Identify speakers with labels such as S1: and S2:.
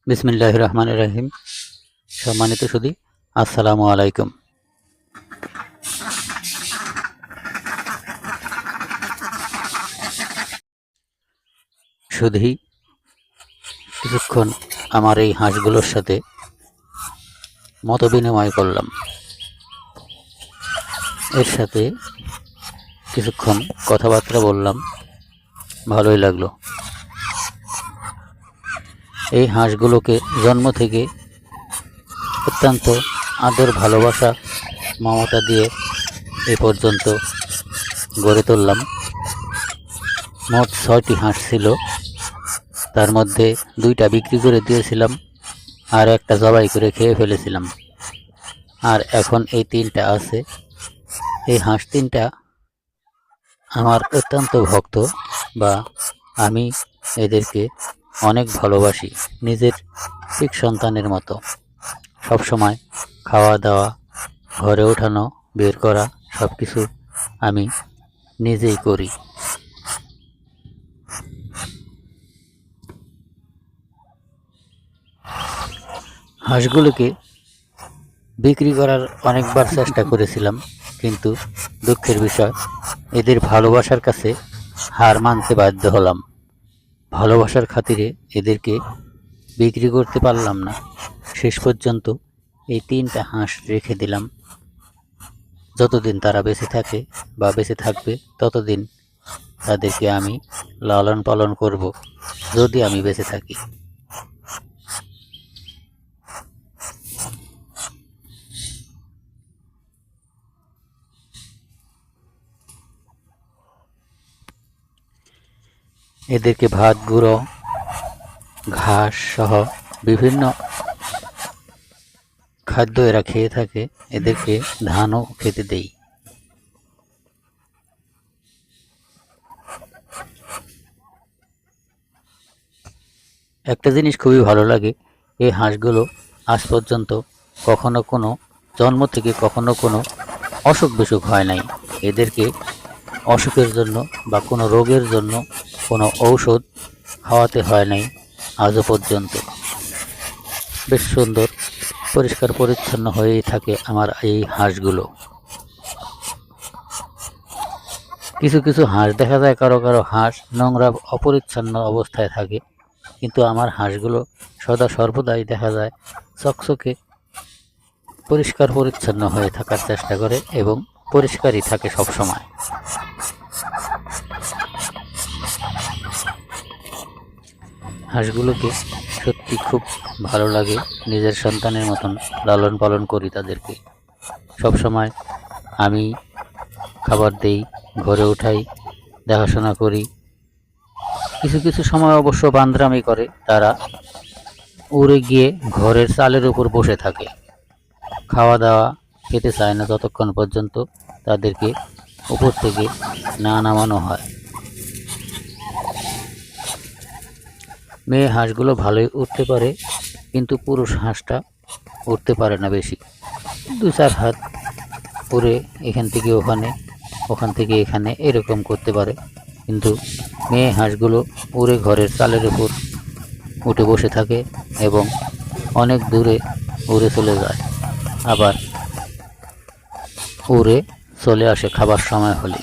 S1: বিসমিল্লাহির রহমানির রহিম। সম্মানিত সুধী, আসসালামু আলাইকুম। সুধী, কিছুক্ষণ আমার এই হাঁসগুলোর সাথে মত বিনিময় করলাম। এর সাথে কিছুক্ষণ কথাবার্তা বললাম, ভালোই লাগলো। এই হাঁসগুলোকে জন্ম থেকে অত্যন্ত আদর, ভালোবাসা, মমতা দিয়ে এ পর্যন্ত গড়ে তুললাম। মোট ৬টি হাঁস ছিল, তার মধ্যে ২টা বিক্রি করে দিয়েছিলাম, আর একটা জবাই করে খেয়ে ফেলেছিলাম। আর এখন এই ৩টা আছে। এই হাঁস ৩টা আমার অত্যন্ত ভক্ত, বা আমি এদেরকে অনেক ভালোবাসি, নিজের ঠিক সন্তানের মতো। সবসময় খাওয়া দাওয়া, ঘরে ওঠানো, বের করা সব কিছু আমি নিজেই করি। হাঁসগুলোকে বিক্রি করার অনেকবার চেষ্টা করেছিলাম, কিন্তু দুঃখের বিষয় এদের ভালোবাসার কাছে হার মানতে বাধ্য হলাম। ভালোবাসার খাতিরে এদেরকে বিক্রি করতে পারলাম না। শেষ পর্যন্ত এই ৩টা হাঁস রেখে দিলাম। যতদিন তারা বেঁচে থাকে বা বেঁচে থাকবে, ততদিন তাদেরকে আমি লালন পালন করব, যদি আমি বেঁচে থাকি। এদেরকে ভাত, গুঁড়ো, ঘাস সহ বিভিন্ন খাদ্য এরা খেয়ে থাকে। এদেরকে ধানও খেতে দেই। একটা জিনিস খুবই ভালো লাগে, এই হাঁসগুলো আজ পর্যন্ত কখনো কোনো জন্ম থেকে কখনো কোনো অসুখ বিসুখ হয় নাই। এদেরকে অসুখের জন্য বা কোনো রোগের জন্য কোনো ঔষধ খাওয়াতে হয় নাই আজও পর্যন্ত। বেশ সুন্দর, পরিষ্কার পরিচ্ছন্ন হয়েই থাকে আমার এই হাঁসগুলো। কিছু কিছু হাঁস দেখা যায়, কারো কারো হাঁস নোংরা অপরিচ্ছন্ন অবস্থায় থাকে, কিন্তু আমার হাঁসগুলো সদা সর্বদাই দেখা যায় চকচকে পরিষ্কার পরিচ্ছন্ন হয়ে থাকার চেষ্টা করে এবং পরিষ্কারই থাকে সব সময়। হাঁসগুলোকে সত্যি খুব ভালো লাগে, নিজের সন্তানের মতন লালন পালন করি তাদেরকে। সব সময় আমি খাবার দেই, ঘরে উঠাই, দেখাশোনা করি। কিছু কিছু সময় অবশ্য বান্দরামি করে, তারা উড়ে গিয়ে ঘরের চালের উপর বসে থাকে, খাওয়া দাওয়া খেতে চায় না যতক্ষণ পর্যন্ত তাদেরকে উপর থেকে না নামানো হয়। মেয়ে হাঁসগুলো ভালোই উঠতে পারে, কিন্তু পুরুষ হাঁসটা উঠতে পারে না বেশি। ২-৪ হাত উড়ে এখান থেকে ওখানে, ওখান থেকে এখানে এরকম করতে পারে, কিন্তু মেয়ে হাঁসগুলো উড়ে ঘরের চালের উপর উঠে বসে থাকে এবং অনেক দূরে উড়ে চলে যায়, আবার উড়ে চলে আসে খাবার সময় হলে।